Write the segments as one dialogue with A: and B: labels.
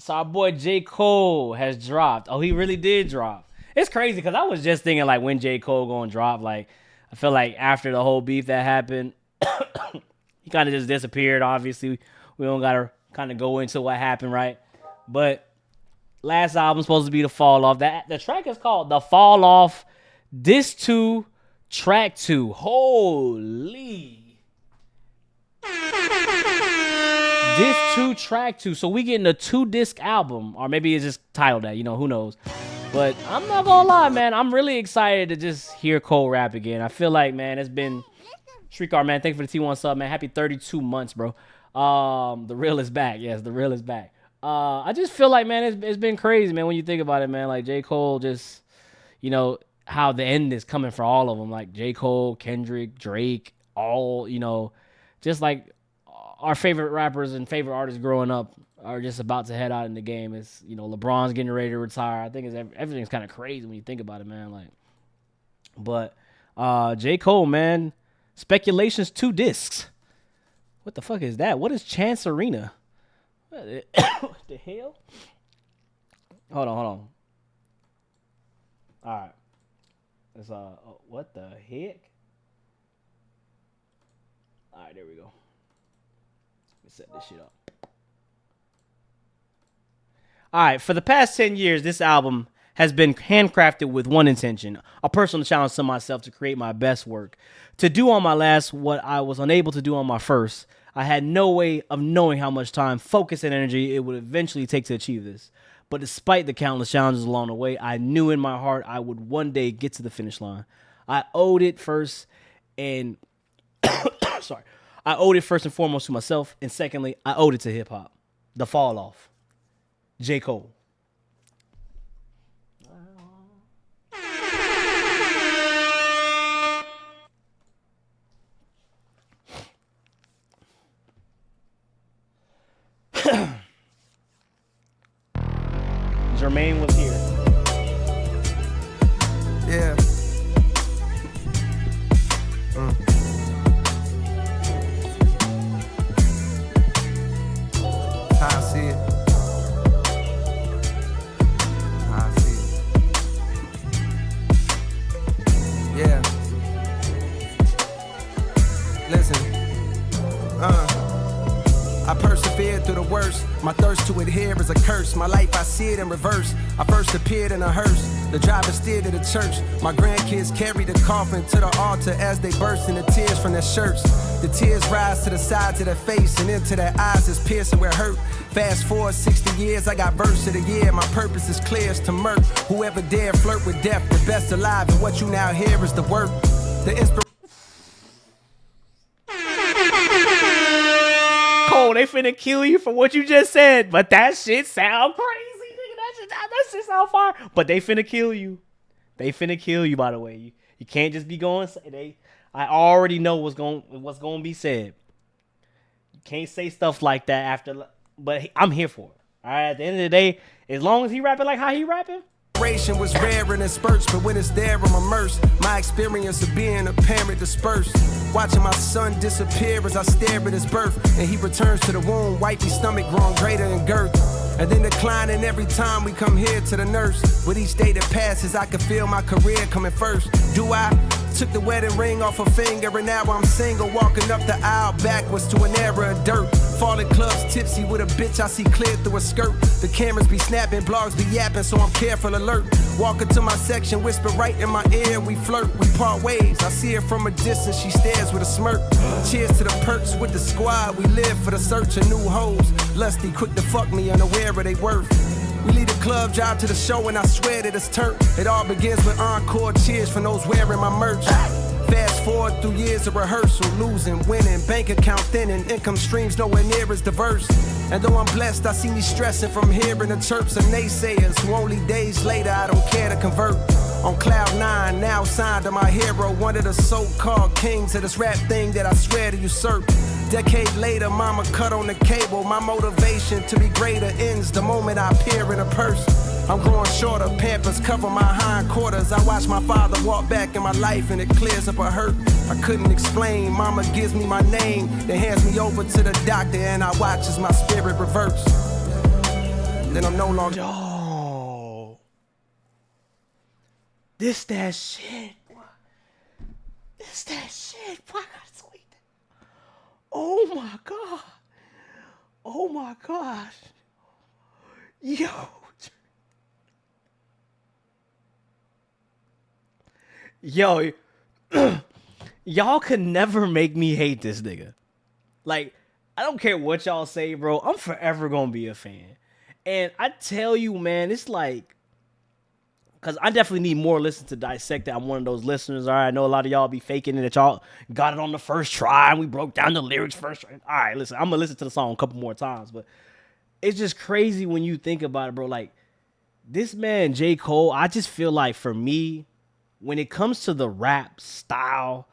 A: So our boy J. Cole has dropped. Oh, he really did drop. It's crazy because I was just thinking like when J. Cole gonna drop. Like I feel like after the whole beef that happened, he kind of just disappeared. Obviously, we don't gotta kind of go into what happened, right? But last album supposed to be the Fall Off. That the track is called The Fall Off. Disc 2, Track 2. Holy. Disc 2, Track 2. So we getting a 2-disc album. Or maybe it's just titled that, who knows. But I'm not gonna lie, man. I'm really excited to just hear Cole rap again. I feel like, man, it's been... Shrikar, man, thank you for the T1 sub, man. Happy 32 months, bro. The real is back. Yes, the real is back. I just feel like, man, it's been crazy, man, when you think about it, man. Like, J. Cole just, how the end is coming for all of them. Like, J. Cole, Kendrick, Drake, all, just like our favorite rappers and favorite artists growing up are just about to head out in the game. It's, LeBron's getting ready to retire. I think everything's kind of crazy when you think about it, man. Like, but J. Cole, man, Speculations 2 discs. What the fuck is that? What is Chance Arena? What the hell? Hold on. All right. It's what the heck? All right, there we go. Let me set this shit up. All right, for the past 10 years, this album has been handcrafted with one intention, a personal challenge to myself to create my best work. To do on my last what I was unable to do on my first. I had no way of knowing how much time, focus, and energy it would eventually take to achieve this. But despite the countless challenges along the way, I knew in my heart I would one day get to the finish line. I owed it first and I owed it first and foremost to myself, and secondly, I owed it to hip hop. The Fall Off. J. Cole. Jermaine was here.
B: Yeah. How I see it. How I see it. Yeah. Listen. I persevered through the worst. My thirst to adhere is a curse. My life, I see it in reverse. I first appeared in a hearse. The driver steered to the church. My grandkids carried the coffin to the altar as they burst into tears from their shirts. The tears rise to the sides of their face and into their eyes is piercing where hurt. Fast forward 60 years, I got verse of the year. My purpose is clear as to murk. Whoever dare flirt with death, the best alive. And what you now hear is the work. The inspiration.
A: Cole, they finna kill you for what you just said, but that shit sound crazy, nigga. That shit sound fire, but they finna kill you. They finna kill you, by the way. You can't just be going. I already know what's going be said. You can't say stuff like that after. But I'm here for it. All right. At the end of the day, as long as he rapping like how he rapping.
B: Was rare and in spurts, but when it's there, I'm immersed. My experience of being a parent dispersed. Watching my son disappear as I stare at his birth. And he returns to the womb, wifey stomach growing greater in girth. And then declining every time we come here to the nurse. With each day that passes, I can feel my career coming first. Do I? Took the wedding ring off her finger and now I'm single. Walking up the aisle backwards to an era of dirt. Falling clubs tipsy with a bitch I see clear through a skirt. The cameras be snapping, blogs be yapping, so I'm careful alert. Walking to my section, whisper right in my ear. We flirt, we part ways. I see her from a distance, she stares with a smirk. Cheers to the perks with the squad. We live for the search of new hoes. Lusty, quick to fuck me, unaware of they worth. We lead the club, drive to the show, and I swear that it's turnt. It all begins with encore cheers for those wearing my merch. Fast forward through years of rehearsal, losing, winning, bank account thinning, income streams nowhere near as diverse. And though I'm blessed, I see me stressing from hearing the chirps of naysayers who only days later I don't care to convert. On cloud 9, now signed to my hero, one of the so-called kings of this rap thing that I swear to usurp. Decade later, mama cut on the cable. My motivation to be greater ends the moment I appear in a purse. I'm growing shorter, Pampers cover my hindquarters. I watch my father walk back in my life and it clears up a hurt I couldn't explain. Mama gives me my name, then hands me over to the doctor and I watch as my spirit reverts. then I'm no longer.
A: Yo, this that shit. This that shit. Boy, I gotta tweet that. Oh my god. Oh my gosh. Yo. Yo, y'all could never make me hate this nigga. Like, I don't care what y'all say, bro. I'm forever gonna be a fan. And I tell you, man, it's like, because I definitely need more listen to dissect it. I'm one of those listeners. All right, I know a lot of y'all be faking it that y'all got it on the first try and we broke down the lyrics first try. All right, listen, I'm gonna listen to the song a couple more times, but it's just crazy when you think about it, bro. Like, this man, J. Cole, I just feel like for me, when it comes to the rap style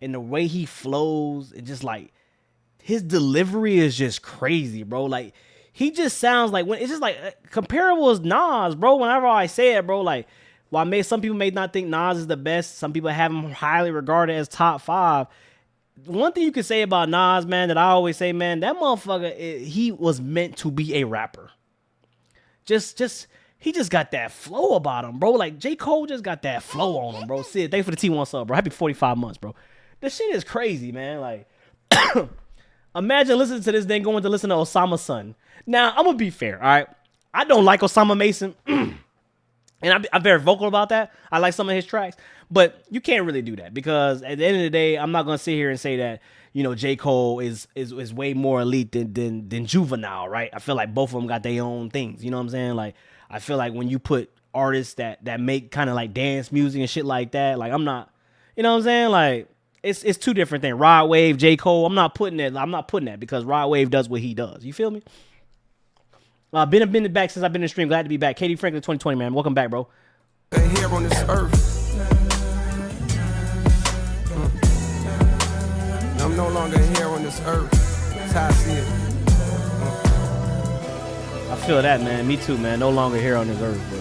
A: and the way he flows, and just like his delivery is just crazy, bro. Like, he just sounds like, when it's just like comparable as Nas, bro. Whenever I say it, bro, like, while some people may not think Nas is the best, some people have him highly regarded as top 5. One thing you can say about Nas, man, that I always say, man, that motherfucker, he was meant to be a rapper. He just got that flow about him, bro. Like, J. Cole just got that flow on him, bro. Sid, thanks for the T1 sub, bro. Happy 45 months, bro. This shit is crazy, man. Like, imagine listening to this, then going to listen to Osama's son. Now, I'm going to be fair, all right? I don't like Osama Mason, and I'm very vocal about that. I like some of his tracks, but you can't really do that, because at the end of the day, I'm not going to sit here and say that, you know, J. Cole is way more elite than Juvenile, right? I feel like both of them got their own things, you know what I'm saying? Like, I feel like when you put artists that make kind of like dance music and shit like that, like, I'm not, you know what I'm saying? Like, it's two different things. Rod Wave, J. Cole, I'm not putting that because Rod Wave does what he does. You feel me? Been back since I've been in the stream. Glad to be back. Katie Franklin 2020, man. Welcome back, bro.
B: Here on this earth. I'm no longer here on this earth. That's how I see it.
A: I feel that, man. Me too, man. No longer here on this earth, bro.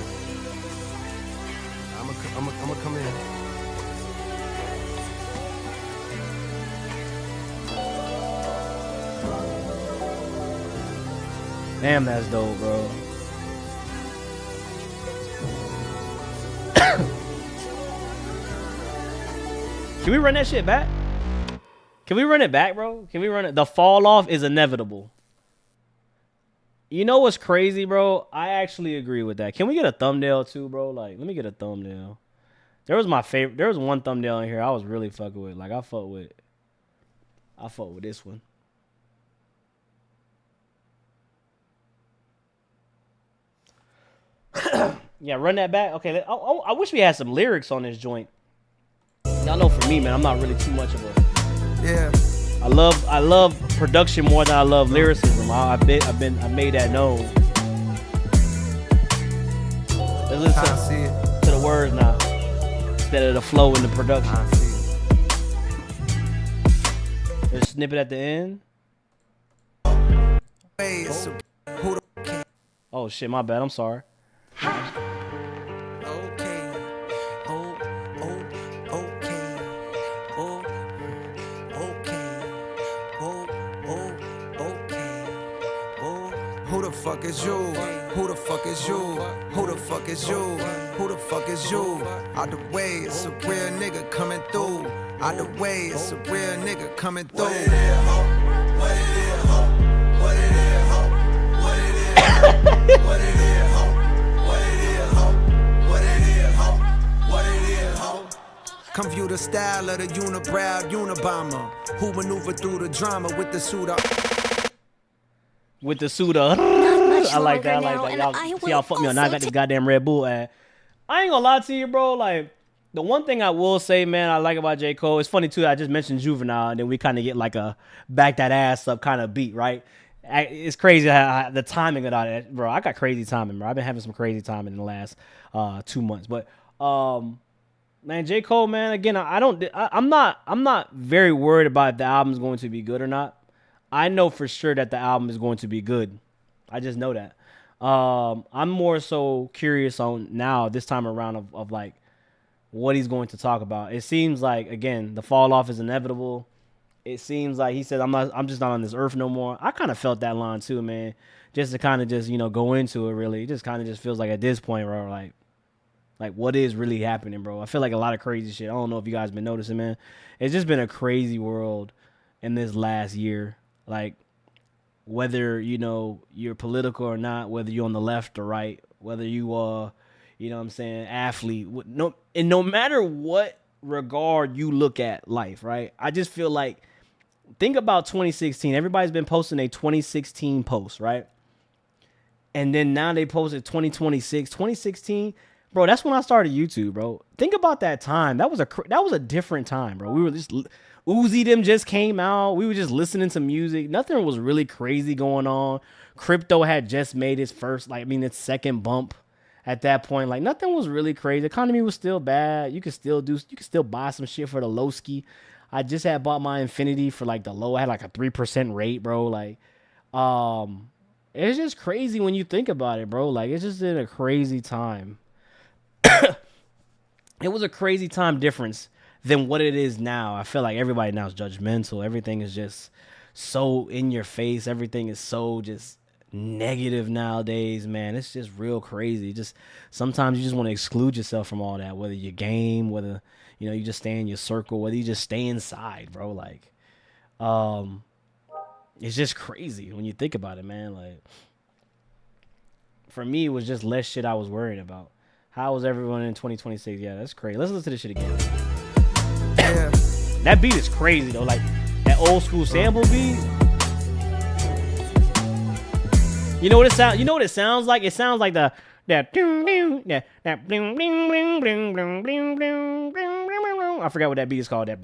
B: I'm gonna come in.
A: Damn, that's dope, bro. Can we run that shit back? Can we run it back, bro? Can we run it? The fall off is inevitable. You know what's crazy, bro? I actually agree with that. Can we get a thumbnail too, bro? Like, let me get a thumbnail. There was my favorite. There was one thumbnail in here I was really fucking with. Like, I fuck with this one. Yeah, run that back. Okay, I wish we had some lyrics on this joint. Y'all know, for me, man, I'm not really too much of a.
B: Yeah.
A: I love production more than I love lyricism. I made that known. Let's listen to the words now instead of the flow and the production.
B: I see it.
A: There's a snippet at the end. Oh shit, my bad. I'm sorry.
B: Who the fuck is you? Who the fuck is you? Who the fuck is you? Who the fuck is you? Out the way, it's a real nigga coming through. Out the way, it's a real nigga coming through. What it is, ho? What it is, ho? What it is, ho? What it is, ho? What it is, ho? What it is, ho? What it is, ho? What it is, ho? Come view the style of the unibrow Unabomber, who maneuver through the drama with the suit up.
A: With the suit up. I like that. Y'all see y'all fuck me on. Now I got this goddamn Red Bull ad. I ain't gonna lie to you, bro. Like, the one thing I will say, man, I like about J. Cole, it's funny too, I just mentioned Juvenile, and then we kind of get like a back that ass up kind of beat, right? It's crazy how the timing of that, bro. I got crazy timing, bro. I've been having some crazy timing in the last 2 months. But man, J. Cole, man, again, I'm not very worried about if the album's going to be good or not. I know for sure that the album is going to be good. I just know that. I'm more so curious on now, this time around, of like what he's going to talk about. It seems like, again, the fall off is inevitable. It seems like he said, I'm just not on this earth no more. I kind of felt that line too, man. just to kind of just, you know, go into it really. It just kind of just feels like at this point, bro, like what is really happening, bro? I feel like a lot of crazy shit. I don't know if you guys been noticing, man. It's just been a crazy world in this last year. Like, whether, you know, you're political or not, whether you're on the left or right, whether you are, you know what I'm saying, athlete, no matter what regard you look at life, right? I just feel like, think about 2016. Everybody's been posting a 2016 post, right? And then now they posted 2026, 2016. Bro, that's when I started YouTube, bro. Think about that time. That was a different time, bro. We were just Uzi them just came out. We were just listening to music. Nothing was really crazy going on. Crypto had just made its its second bump at that point. Like, nothing was really crazy. The economy was still bad. You could still buy some shit for the low ski. I just had bought my Infinity for like the low. I had like a 3% rate, bro. Like, it's just crazy when you think about it, bro. Like, it's just in a crazy time. It was a crazy time difference than what it is now. I feel like everybody now is judgmental. Everything is just so in your face. Everything is so just negative nowadays, man. It's just real crazy. Just sometimes you just want to exclude yourself from all that, whether you game, whether, you know, you just stay in your circle, whether you just stay inside, bro. Like, it's just crazy when you think about it, man. Like, for me, it was just less shit I was worried about. How was everyone in 2026? Yeah, that's crazy. Let's listen to this shit again.
B: Yeah.
A: That beat is crazy though. Like that old school sample beat. You know what it sounds? You know what it sounds like? It sounds like that. I forgot what that beat is called. That.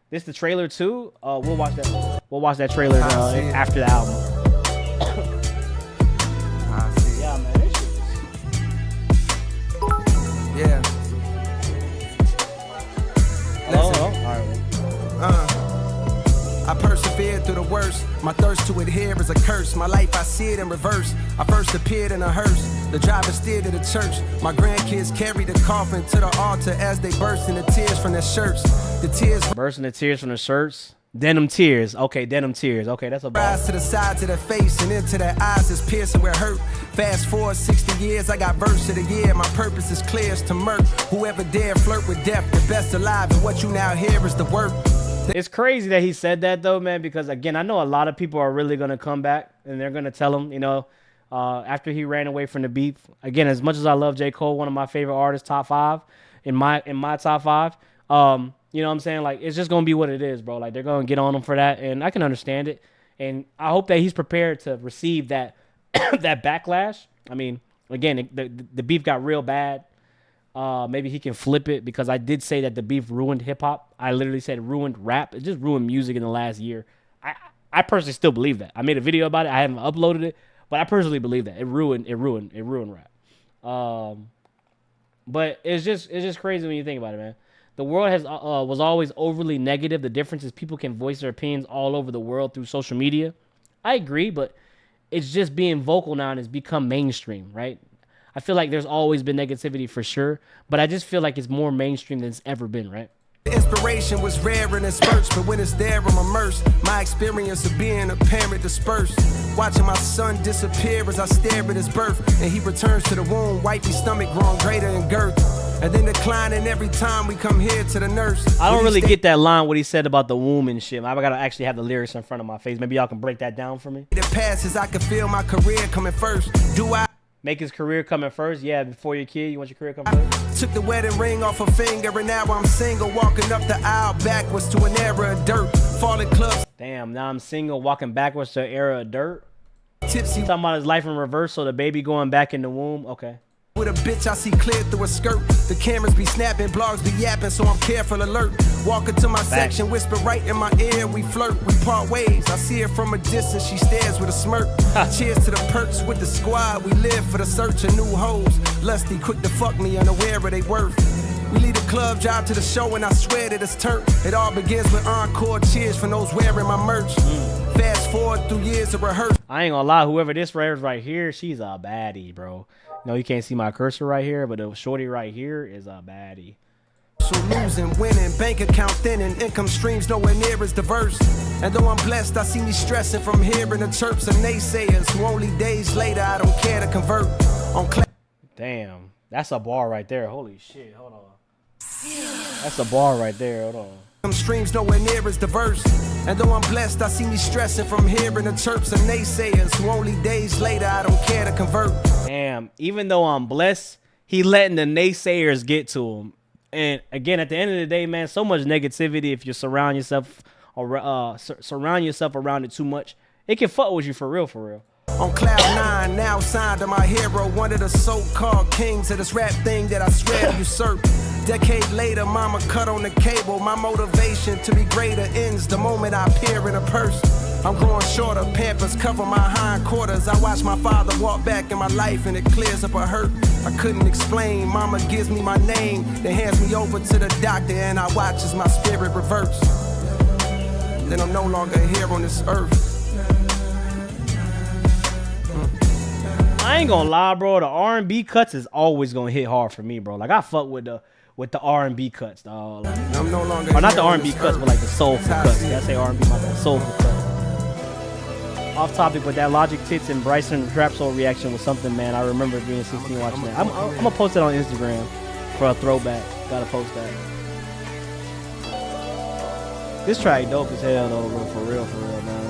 A: This the trailer too. We'll watch that. We'll watch that trailer after the album. Yeah, man. This shit.
B: Yeah.
A: Hello. All right.
B: I persevered through the worst. My thirst to adhere is a curse. My life, I see it in reverse. I first appeared in a hearse. The driver steered to the church. My grandkids carried the coffin to the altar as they burst into tears from their shirts. The tears
A: burst into tears from the shirts. Denim tears. Okay, denim tears. Okay, that's a
B: rise to the sides of their face and into their eyes is piercing where hurt. Fast forward 60 years, I got verse of the year. My purpose is clear as to murk. Whoever dare flirt with death, the best alive, and what you now hear is the work.
A: It's crazy that he said that though, man, because again, I know a lot of people are really gonna come back and they're gonna tell him, you know, after he ran away from the beef. Again, as much as I love J. Cole, one of my favorite artists, top 5 in my top 5. You know what I'm saying? Like, it's just going to be what it is, bro. Like, they're going to get on him for that, and I can understand it. And I hope that he's prepared to receive that that backlash. I mean, again, the beef got real bad. Maybe he can flip it, because I did say that the beef ruined hip-hop. I literally said ruined rap. It just ruined music in the last year. I personally still believe that. I made a video about it. I haven't uploaded it, but I personally believe that. It ruined rap. But it's just crazy when you think about it, man. The world was always overly negative. The difference is people can voice their opinions all over the world through social media. I agree, but it's just being vocal now and it's become mainstream, right? I feel like there's always been negativity for sure, but I just feel like it's more mainstream than it's ever been, right?
B: Inspiration was rare in its spurts, but when it's there, I'm immersed. My experience of being a parent dispersed. Watching my son disappear as I stare at his birth, and he returns to the womb, wifey stomach growing greater in girth, and then declining every time we come here to the nurse.
A: I don't really get that line, what he said about the womb and shit. I gotta actually have the lyrics in front of my face. Maybe y'all can break that down for me.
B: The passes, I can feel my career coming first. Do I
A: make his career coming first? Yeah, before your kid, you want your career coming first?
B: Took the wedding ring off her finger, and now I'm single, walking up the aisle backwards to an era of dirt. Falling clubs.
A: Damn, now I'm single, walking backwards to an era of dirt.
B: Tipsy.
A: Talking about his life in reverse, so the baby going back in the womb. Okay.
B: With a bitch I see clear through a skirt. The cameras be snapping, blogs be yapping, so I'm careful alert. Walking to my section, whisper right in my ear, we flirt, we part ways. I see her from a distance, she stares with a smirk. Cheers to the perks with the squad, we live for the search of new hoes. Lusty, quick to fuck me, unaware of they worth. We lead the club, drive to the show, and I swear that it's turnt. It all begins with encore cheers from those wearing my merch. Fast forward through years of rehearsal.
A: I ain't gonna lie, whoever this is right here, she's a baddie, bro. No, you can't see my cursor right here, but the shorty right here is a baddie.
B: hustle, losing, winning, bank account thinning, income streams nowhere near as diverse. And though I'm blessed, I see me stressing from hearing the chirps of naysayers who only days later I don't care to convert on
A: Damn, that's a bar right there. Holy shit, hold on. That's a bar right there, hold on.
B: Some streams nowhere near as diverse. And though I'm blessed, I see me stressing from hearing the chirps of naysayers who only days later I don't care to convert.
A: Damn, even though I'm blessed, he letting the naysayers get to him. And again, at the end of the day, man, so much negativity if you surround yourself around it too much, it can fuck with you for real, for real.
B: On cloud nine, now signed to my hero, one of the so-called kings of this rap thing that I swear to usurp. Decade later, mama cut on the cable. My motivation to be greater ends the moment I appear in a purse. I'm growing shorter, Pampers cover my hindquarters. I watch my father walk back in my life and it clears up a hurt I couldn't explain. Mama gives me my name, then hands me over to the doctor and I watch as my spirit reverts. Then I'm no longer here on this earth.
A: I ain't gonna lie, bro. The R&B cuts is always gonna hit hard for me, bro. Like I fuck with the R&B cuts, dog. Like,
B: I'm no longer
A: or not the R&B cuts, but like the soulful cuts. Yeah, I say R&B, my bad. Soulful cuts. Off topic, but that Logic Tits and Bryson Trap Soul reaction was something, man. I remember being 16 watching that. I'm gonna post it on Instagram for a throwback. Gotta post that. This track dope as hell though, bro. For real, man.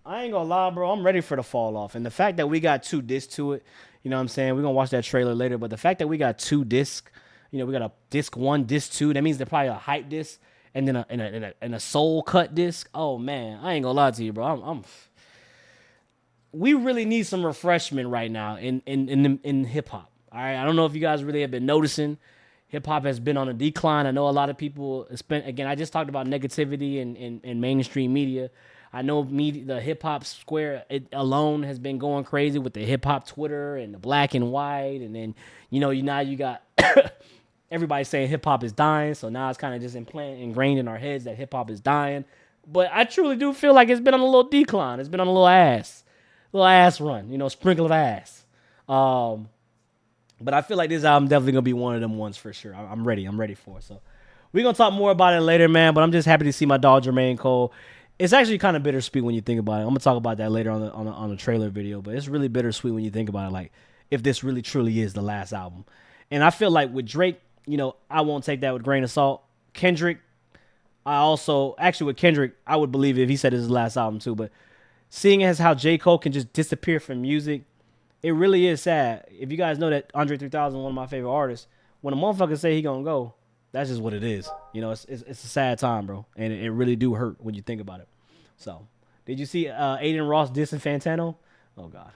A: I ain't gonna lie, bro. I'm ready for the fall off. And the fact that we got 2 discs to it, you know what I'm saying? We're gonna watch that trailer later, but the fact that we got 2 discs, you know, we got a disc 1, disc 2, that means they're probably a hype disc and then a soul cut disc. Oh man, I ain't gonna lie to you, bro. We really need some refreshment right now in hip hop. All right. I don't know if you guys really have been noticing. Hip hop has been on a decline. I know a lot of people again, I just talked about negativity in mainstream media. I know the hip hop square alone has been going crazy with the hip hop Twitter and the black and white. And then, now you got everybody saying hip hop is dying. So now it's kind of just ingrained in our heads that hip hop is dying. But I truly do feel like it's been on a little decline. It's been on a little ass run, sprinkle of ass. But I feel like this album definitely going to be one of them ones for sure. I'm ready for it. So we're going to talk more about it later, man. But I'm just happy to see my dog Jermaine Cole. It's actually kind of bittersweet when you think about it. I'm going to talk about that later on the trailer video. But it's really bittersweet when you think about it, like if this really truly is the last album. And I feel like with Drake, I won't take that with a grain of salt. Kendrick, with Kendrick, I would believe it if he said this is his last album too. But seeing as how J. Cole can just disappear from music, it really is sad. If you guys know that Andre 3000 is one of my favorite artists, when a motherfucker say he gonna go, that's just what it is. It's a sad time, bro. And it really do hurt when you think about it. So, did you see Aiden Ross dissing Fantano? Oh, God.